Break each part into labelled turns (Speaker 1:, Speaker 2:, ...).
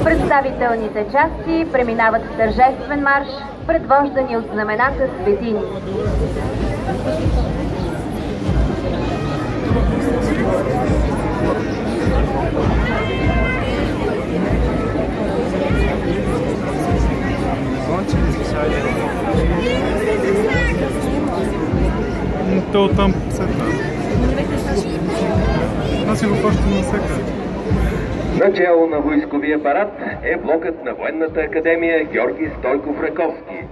Speaker 1: Представителните части преминават в тържествен марш, предвождани от знамената светини.
Speaker 2: То там сетна. Аз си го фащам на всяка.
Speaker 3: Начало на войсковия парад е блокът на Военната академия Георги Стойков Раковски,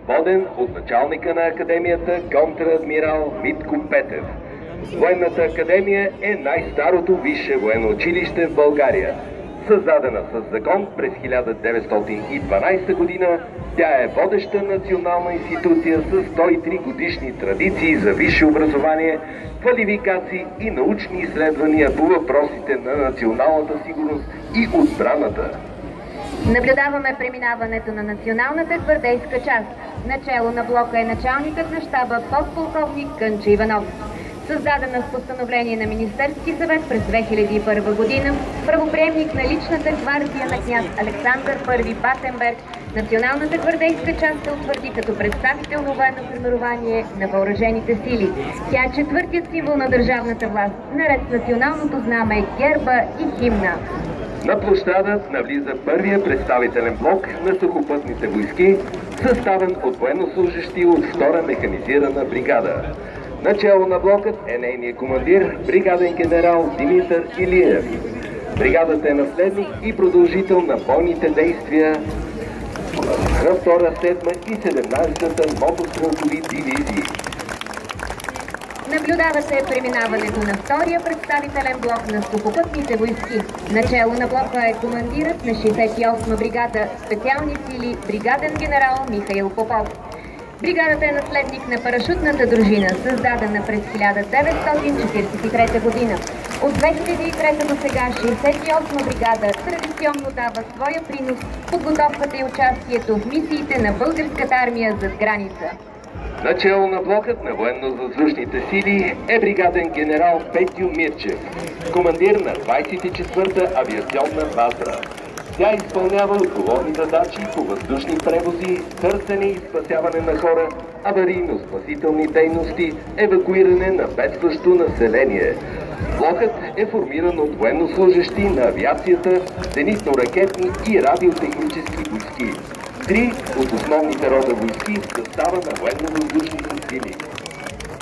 Speaker 3: воден от началника на академията контрадмирал Митко Петев. Военната академия е най-старото висше военно училище в България. Създадена с закон през 1912 година, тя е водеща национална институция с 103 годишни традиции за висше образование, квалификации и научни изследвания по въпросите на националната сигурност и отбраната.
Speaker 1: Наблюдаваме преминаването на националната гвардейска част. Начело на блока е началникът на щаба подполковник Кънчо Иванов. Създадена с постановление на Министерски съвет през 2001 година, правоприемник на личната гвардия на княз Александър I Батенберг, Националната гвардейска част се утвърди като представително военно формирование на въоръжените сили. Тя е четвъртият символ на държавната власт, наред с националното знаме, герба и химна.
Speaker 3: На площада навлиза първия представителен блок на сухопътните войски, съставен от военнослужещи от втора механизирана бригада. Начало на блокът е нейният командир, бригаден генерал Димитър Илиев. Бригадата е наследник и продължител на бойните действия на 2-та, 7-та и 17-та мотострелкови дивизии.
Speaker 1: Наблюдавате преминаването на втория представителен блок на сухопътните войски. Начело на блока е командирът на 68-та бригада специални сили, бригаден генерал Михаил Попов. Бригадата е наследник на парашютната дружина, създадена през 1943 година. От 2003 до сега 68 бригада традиционно дава своя принос в подготовката и участието в мисиите на българската армия зад граница.
Speaker 3: Начело на блокът на военно-въздушните сили е бригаден генерал Петю Мирчев, командир на 24-та авиационна база. Тя изпълнява отговорни задачи по въздушни превози, търсене и спасяване на хора, аварийно-спасителни дейности, евакуиране на бедстващо население. Блокът е формиран от военнослужещи на авиацията, зенитно-ракетни и радиотехнически войски. 3 от основните рода войски в състава на военно-въздушните сили.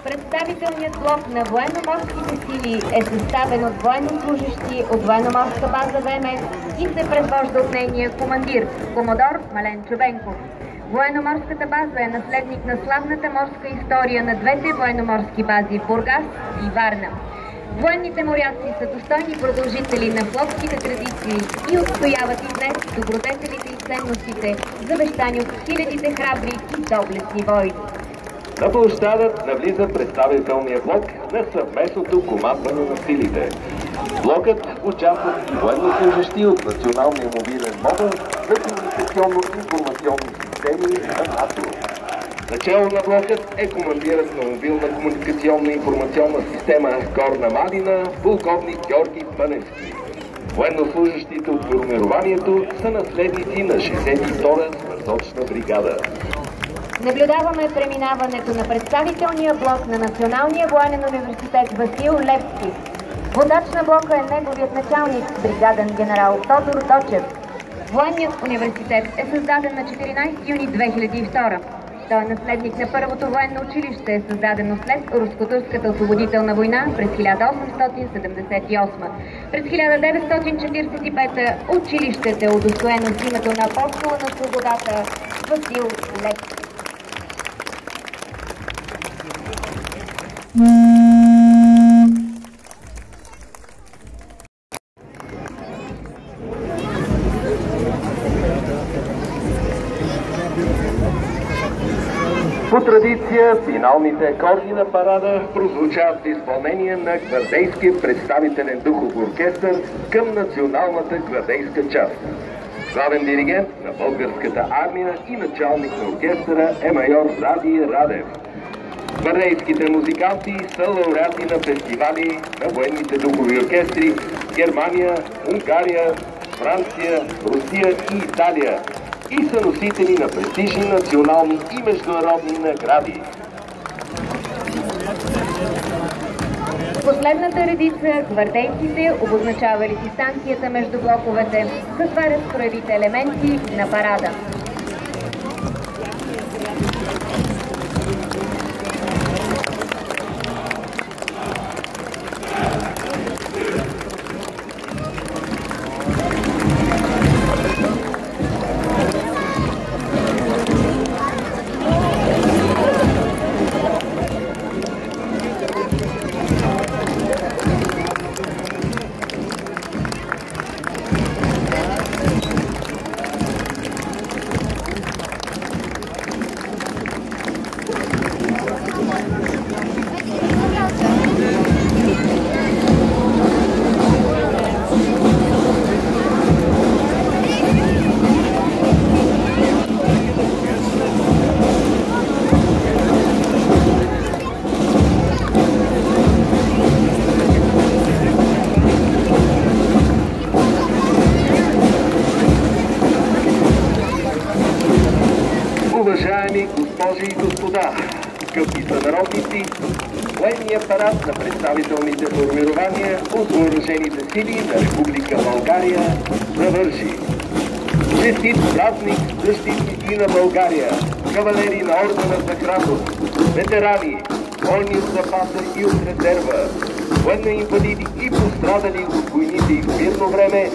Speaker 1: Представителният блок на военно-морските сили е съставен от военнослужещи от военно-морска база ВМС и се предвожда от нейния командир, комодор Мален Чубенков. Военно-морската база е наследник на славната морска история на двете военно-морски бази в Бургас и Варна. Военните моряци са достойни продължители на флотските традиции и отстояват и днес добродетелите и ценностите, завещани от хилядите храбри и доблестни войни.
Speaker 3: На площадът навлиза представителния блок на съвместното командване на силите. Блокът участват и военнослужещи от Националния мобилен модул за комуникационно-информационни системи на НАТО. Начало на блокът е командирът на мобилна комуникационна информационна система Горна Малина, полковник Георги Пъневски. Военнослужащите от формированието са наследници на 62-та свързочна бригада.
Speaker 1: Наблюдаваме преминаването на представителния блок на Националния военен университет Васил Левски. Водач на блока е неговият началник, бригаден генерал Тодор Дочев. Военният университет е създаден на 14 юни 2002. Той е наследник на първото военно училище, създадено след Руско-турската освободителна война през 1878. През 1945 училището е удостоено с името на апостола на свободата Васил Левски.
Speaker 3: По традиция, финалните акорди на парада прозвучават в изпълнение на гвардейския представителен духов оркестър към Националната гвардейска част. Главен диригент на българската армия и началник на оркестъра е майор Ради Радев. Гвардейските музиканти са лауреати на фестивали на военните духови оркестри в Германия, Унгария, Франция, Русия и Италия и са носители на престижни национални и международни награди.
Speaker 1: В последната редица гвардейците, обозначавали дистанцията между блоковете, сътварят строевите елементи на парада.
Speaker 3: Уважаеми госпожи и господа, скъпи сънародници, военният парад на представителните формирования от въоръжените сили на Република България завърши. Честит празник защитници на България, кавалери на ордена за храброст, ветерани, бойни от запаса и от резерва, военно-инвалиди и пострадали от войните и в мирно време,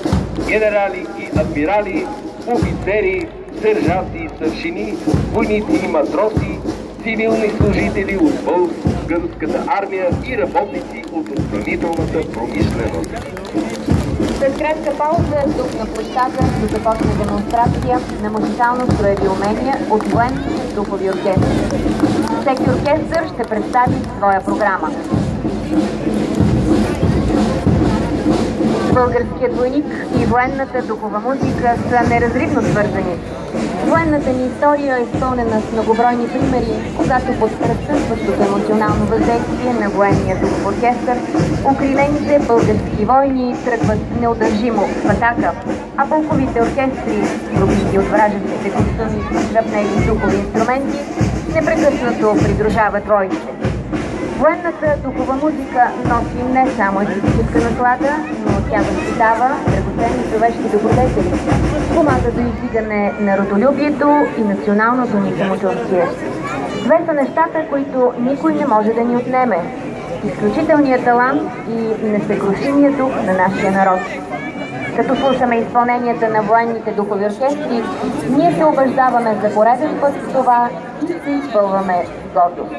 Speaker 3: генерали и адмирали, офицери, сержанти и старшини, войници и матроси, цивилни служители от българската армия и работници от отбранителната промишленост.
Speaker 1: След кратка пауза, тук на площада ще започне демонстрация на музикално-строеви умения от военните духови оркестри. Всеки оркестър ще представи своя програма. Българският войник и военната духова музика са неразривно свързани. Военната ни история е изпълнена с многобройни примери, когато под разтъсващото емоционално въздействие на военния духов оркестър, укрилените български войни тръгват неудържимо в атака, а полковите оркестри, пробити от вражеските костюми, шрапнели и духови инструменти, непрекъснато придружават войните. Военната духова музика носи не само естетическа наслада, но тя възпитава драгоценни човешки добродетели, помага за издигане на родолюбието и националното ни самочувствие. Две са нещата, които никой не може да ни отнеме. Изключителният талант и несъкрушимия дух на нашия народ. Като слушаме изпълненията на военните духови оркестри, ние се убеждаваме за пореден път в това и се изпълваме с гордост.